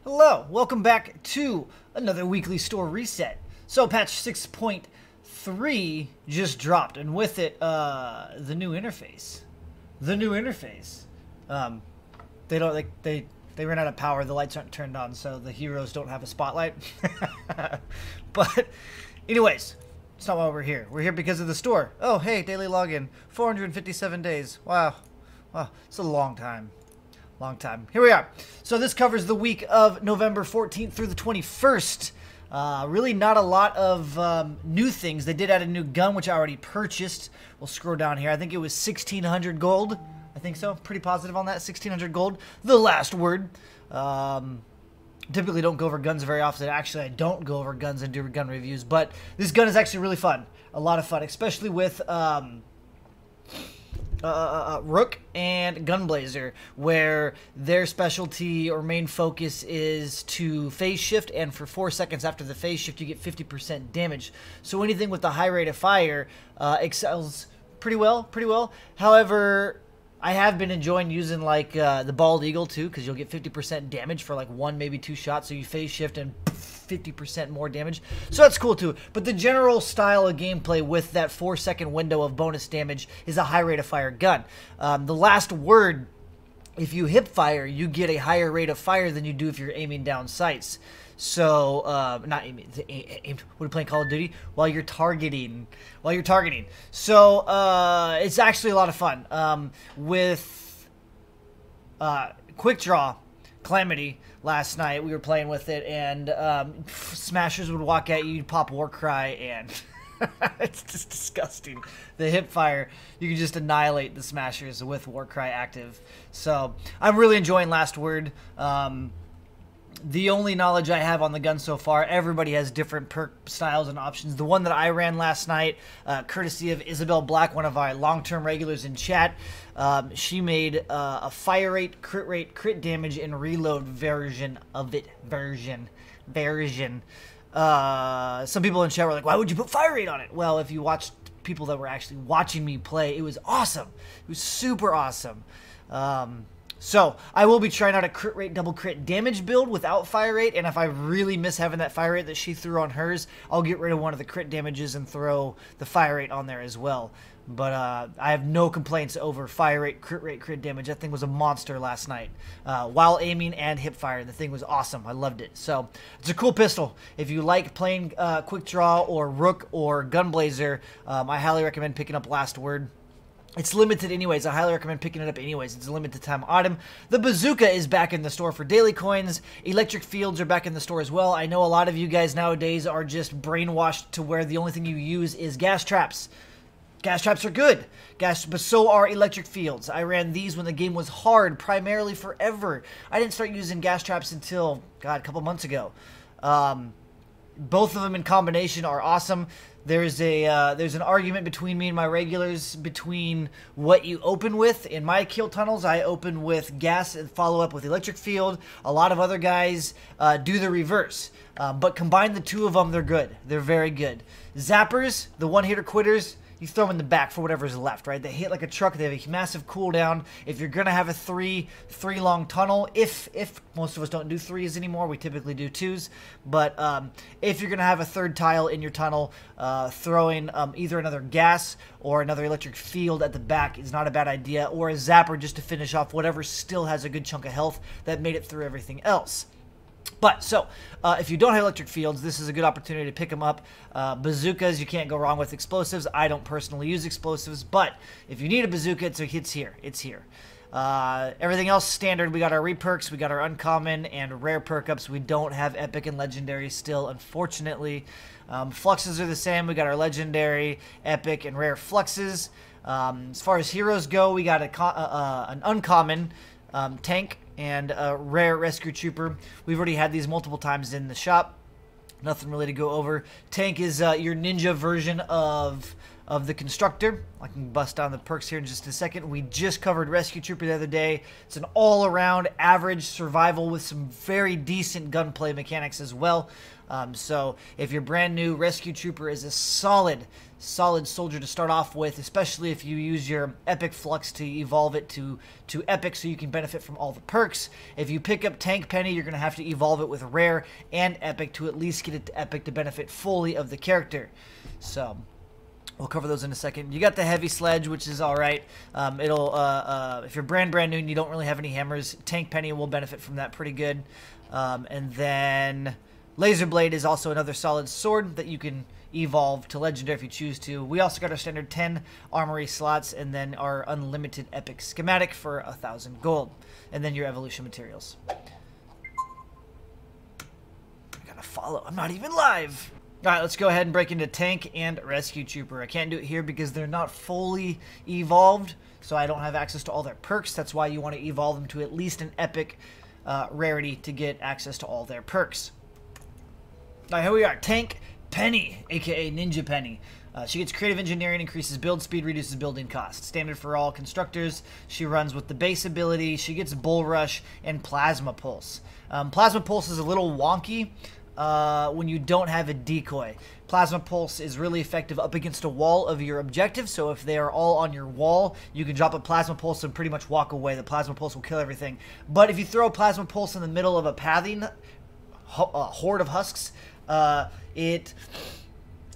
Hello, welcome back to another weekly store reset. So patch 6.3 just dropped, and with it, the new interface. They don't they ran out of power. The lights aren't turned on, so the heroes don't have a spotlight. But, anyways, it's not why we're here. We're here because of the store. Oh, hey, daily login, 457 days. Wow, it's a long time. Here we are. So this covers the week of November 14th through the 21st. Really not a lot of new things. They did add a new gun, which I already purchased. We'll scroll down here. I think it was 1,600 gold. I think so. Pretty positive on that. 1,600 gold. The last word. Typically don't go over guns very often. Actually, I don't go over guns and do gun reviews. But this gun is actually really fun. A lot of fun, especially with Rook and Gunblazer, where their specialty or main focus is to phase shift, and for 4 seconds after the phase shift you get 50% damage. So anything with the high rate of fire excels pretty well. However, I have been enjoying using like the Bald Eagle too, because you'll get 50% damage for like 1, maybe 2 shots, so you phase shift and 50% more damage. So that's cool too. But the general style of gameplay with that 4-second window of bonus damage is a high rate of fire gun. The last word, if you hip fire, you get a higher rate of fire than you do if you're aiming down sights. So, not aiming, what are you playing Call of Duty? While you're targeting. So, it's actually a lot of fun. With Quick Draw Calamity last night, we were playing with it, and smashers would walk at you, you'd pop Warcry, and it's just disgusting. The hip fire, you can just annihilate the smashers with Warcry active. So I'm really enjoying Last Word. The only knowledge I have on the gun so far, everybody has different perk styles and options. The one that I ran last night, courtesy of Isabel Black, one of our long-term regulars in chat, she made a fire rate, crit damage, and reload version of it. Version. Some people in chat were like, why would you put fire rate on it? Well, if you watched people that were actually watching me play, it was awesome. It was super awesome. So, I will be trying out a crit rate, double crit damage build without fire rate, and if I really miss having that fire rate that she threw on hers, I'll get rid of one of the crit damages and throw the fire rate on there as well. But I have no complaints over fire rate, crit damage. That thing was a monster last night. While aiming and hip fire, the thing was awesome. I loved it. So, it's a cool pistol. If you like playing Quick Draw or Rook or Gunblazer, I highly recommend picking up Last Word. It's limited anyways. I highly recommend picking it up anyways. It's a limited time item. The bazooka is back in the store for daily coins. Electric fields are back in the store as well. I know a lot of you guys nowadays are just brainwashed to where the only thing you use is gas traps. Gas traps are good, but so are electric fields. I ran these when the game was hard, primarily forever. I didn't start using gas traps until, God, a couple months ago. Both of them in combination are awesome. There's an argument between me and my regulars between what you open with. In my kill tunnels, I open with gas and follow up with electric field. A lot of other guys do the reverse. But combine the two of them, they're good. They're very good. Zappers, the one-hitter quitters, you throw them in the back for whatever's left, right? They hit like a truck. They have a massive cooldown. If you're going to have a three-long tunnel, if most of us don't do 3s anymore, we typically do 2s. But if you're going to have a third tile in your tunnel, throwing either another gas or another electric field at the back is not a bad idea, or a zapper just to finish off whatever still has a good chunk of health that made it through everything else. But, so, if you don't have electric fields, this is a good opportunity to pick them up. Bazookas, you can't go wrong with explosives. I don't personally use explosives, but if you need a bazooka, it's here. It's here. Everything else standard. We got our re-perks, we got our uncommon and rare perk-ups. We don't have epic and legendary still, unfortunately. Fluxes are the same. We got our legendary, epic, and rare fluxes. As far as heroes go, we got an uncommon tank and a rare rescue trooper. We've already had these multiple times in the shop. Nothing really to go over. Tank is your ninja version of of the constructor. I can bust down the perks here in just a second. We just covered Rescue Trooper the other day. It's an all-around average survival with some very decent gunplay mechanics as well. So if you're brand new, Rescue Trooper is a solid soldier to start off with, especially if you use your Epic Flux to evolve it to Epic so you can benefit from all the perks. If you pick up Tank Penny, you're going to have to evolve it with Rare and Epic to at least get it to Epic to benefit fully of the character. So we'll cover those in a second. You got the Heavy Sledge, which is alright. If you're brand new and you don't really have any hammers, Tank Penny will benefit from that pretty good. And then Laser Blade is also another solid sword that you can evolve to Legendary if you choose to. We also got our standard 10 armory slots and then our unlimited Epic schematic for 1,000 gold. And then your evolution materials. I gotta follow. I'm not even live. Alright, let's go ahead and break into Tank and Rescue Trooper. I can't do it here because they're not fully evolved, so I don't have access to all their perks. That's why you want to evolve them to at least an Epic rarity to get access to all their perks. Alright, here we are. Tank Penny, aka Ninja Penny. She gets Creative Engineering, increases build speed, reduces building cost. Standard for all constructors. She runs with the base ability. She gets Bull Rush and Plasma Pulse. Plasma Pulse is a little wonky when you don't have a decoy. Plasma Pulse is really effective up against a wall of your objective, so if they are all on your wall, you can drop a Plasma Pulse and pretty much walk away. The Plasma Pulse will kill everything. But if you throw a Plasma Pulse in the middle of a pathing horde of husks, it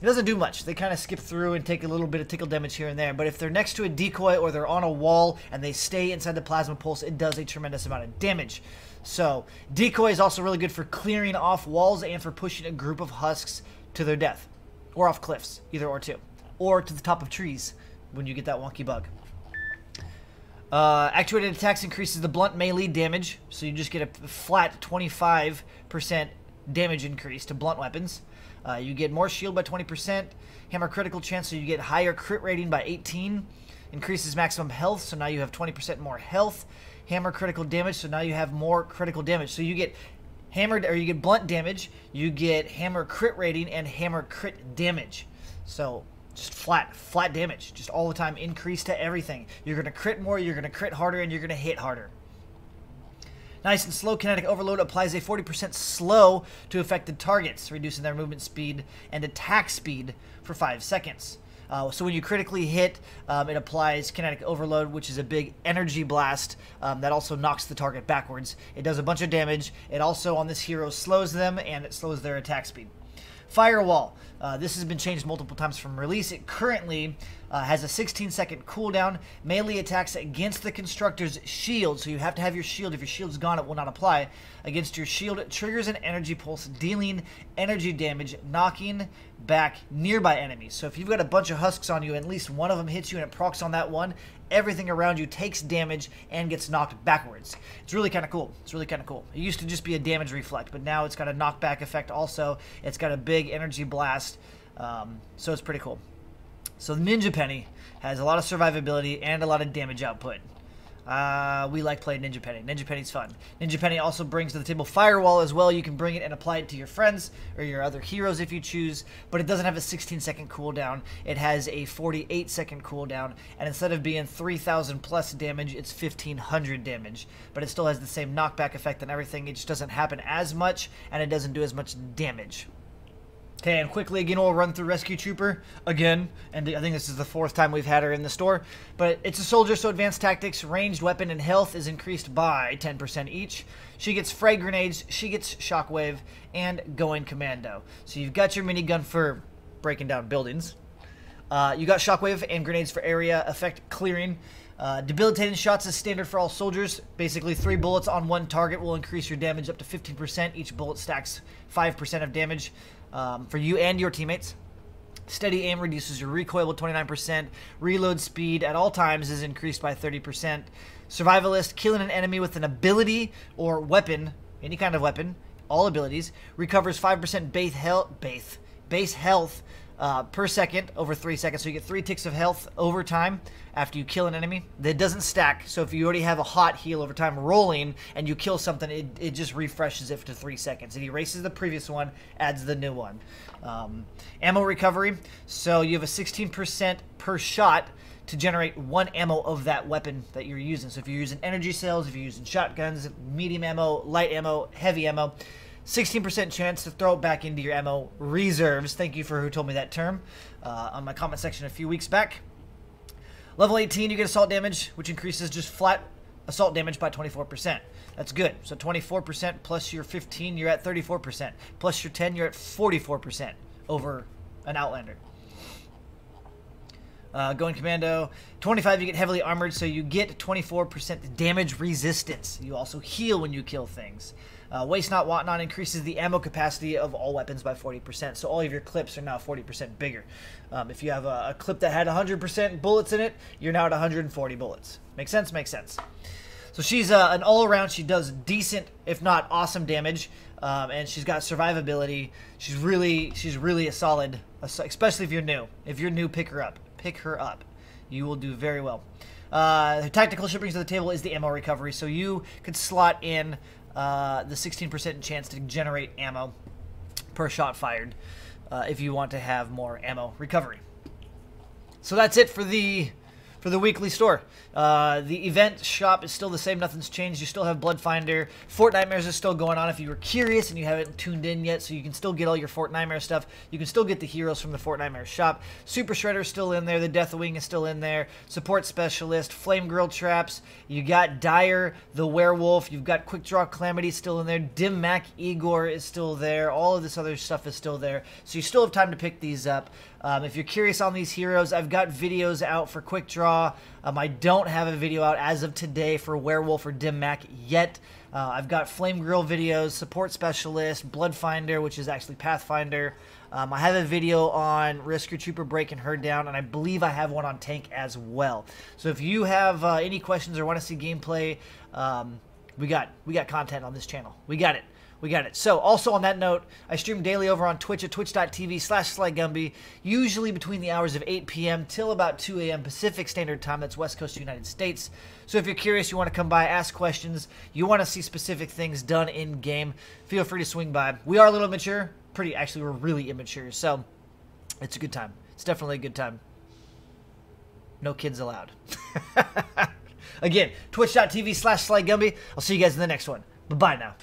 doesn't do much. They kind of skip through and take a little bit of tickle damage here and there. But if they're next to a decoy or they're on a wall and they stay inside the Plasma Pulse, it does a tremendous amount of damage. So decoy is also really good for clearing off walls and for pushing a group of husks to their death. Or off cliffs, either or two. Or to the top of trees when you get that wonky bug. Actuated attacks increases the blunt melee damage, so you just get a flat 25% damage increase to blunt weapons. You get more shield by 20%, hammer critical chance, so you get higher crit rating by 18, increases maximum health, so now you have 20% more health, hammer critical damage, so now you have more critical damage. So you get hammered, or you get blunt damage, you get hammer crit rating, and hammer crit damage. So just flat damage, just all the time, increase to everything. You're going to crit more, you're going to crit harder, and you're going to hit harder. Nice and slow kinetic overload applies a 40% slow to affected targets, reducing their movement speed and attack speed for 5 seconds. So when you critically hit, it applies kinetic overload, which is a big energy blast that also knocks the target backwards. It does a bunch of damage. It also, on this hero, slows them, and it slows their attack speed. Firewall. This has been changed multiple times from release. It currently has a 16-second cooldown. Melee attacks against the constructor's shield, so you have to have your shield. If your shield's gone, it will not apply. Against your shield, it triggers an energy pulse, dealing energy damage, knocking back nearby enemies. So if you've got a bunch of husks on you, and at least one of them hits you and it procs on that one, everything around you takes damage and gets knocked backwards. It's really kind of cool. It's really kind of cool. It used to just be a damage reflect, but now it's got a knockback effect also. It's got a big energy blast, so it's pretty cool. So Ninja Penny has a lot of survivability and a lot of damage output. We like playing Ninja Penny. Ninja Penny's fun. Ninja Penny also brings to the table Firewall as well. You can bring it and apply it to your friends or your other heroes if you choose, but it doesn't have a 16-second cooldown. It has a 48-second cooldown, and instead of being 3,000 plus damage, it's 1,500 damage. But it still has the same knockback effect and everything. It just doesn't happen as much, and it doesn't do as much damage. Okay, and quickly again, we'll run through Rescue Trooper again, and I think this is the 4th time we've had her in the store. But it's a soldier, so advanced tactics, ranged weapon, and health is increased by 10% each. She gets frag grenades, she gets shockwave, and going commando. So you've got your minigun for breaking down buildings. You got shockwave and grenades for area effect clearing. Debilitating shots is standard for all soldiers. Basically, 3 bullets on one target will increase your damage up to 15%. Each bullet stacks 5% of damage for you and your teammates. Steady aim reduces your recoil with 29%. Reload speed at all times is increased by 30%. Survivalist, killing an enemy with an ability or weapon, any kind of weapon, all abilities, recovers 5% base health per second over 3 seconds. So you get 3 ticks of health over time after you kill an enemy. That doesn't stack. So if you already have a hot heal over time rolling and you kill something, it just refreshes it to 3 seconds. It erases the previous one, adds the new one. Ammo recovery. So you have a 16% per shot to generate 1 ammo of that weapon that you're using. So if you're using energy cells, if you're using shotguns, medium ammo, light ammo, heavy ammo, 16% chance to throw it back into your ammo reserves. Thank you for who told me that term on my comment section a few weeks back. Level 18, you get assault damage, which increases just flat assault damage by 24%. That's good. So 24% plus your 15, you're at 34%. Plus your 10, you're at 44% over an Outlander. Going Commando, 25, you get heavily armored, so you get 24% damage resistance. You also heal when you kill things. Waste Not, Want Not increases the ammo capacity of all weapons by 40%, so all of your clips are now 40% bigger. If you have a clip that had 100% bullets in it, you're now at 140 bullets. Make sense? Makes sense. So she's an all-around. She does decent, if not awesome, damage, and she's got survivability. She's really a solid, especially if you're new. If you're new, pick her up. Pick her up. You will do very well. The tactical she brings to the table is the ammo recovery. So you could slot in the 16% chance to generate ammo per shot fired if you want to have more ammo recovery. So that's it for the weekly store. The event shop is still the same. Nothing's changed. You still have Bloodfinder. Fortnitemares is still going on if you were curious and you haven't tuned in yet, so you can still get all your Fortnitmare stuff. You can still get the heroes from the Fortnitmare shop. Super Shredder is still in there. The Deathwing is still in there. Support Specialist. Flame Grill Traps. You got Dire, the Werewolf. You've got Quick Draw Calamity still in there. Dim Mac Igor is still there. All of this other stuff is still there. So you still have time to pick these up. If you're curious on these heroes, I've got videos out for Quick Draw. I don't have a video out as of today for Werewolf or Dim Mac yet. I've got Flame Grill videos, Support Specialist, Bloodfinder, which is actually Pathfinder. I have a video on Rescue Trooper breaking her down, and I believe I have one on Tank as well. So if you have any questions or want to see gameplay, we got content on this channel. We got it. We got it. So, also on that note, I stream daily over on Twitch at twitch.tv/SlyGumbi, usually between the hours of 8 p.m. till about 2 a.m. Pacific Standard Time. That's West Coast United States. So if you're curious, you want to come by, ask questions, you want to see specific things done in-game, feel free to swing by. We are a little immature. Actually, we're really immature. So, it's a good time. It's definitely a good time. No kids allowed. Again, twitch.tv/SlyGumbi. I'll see you guys in the next one. Bye-bye now.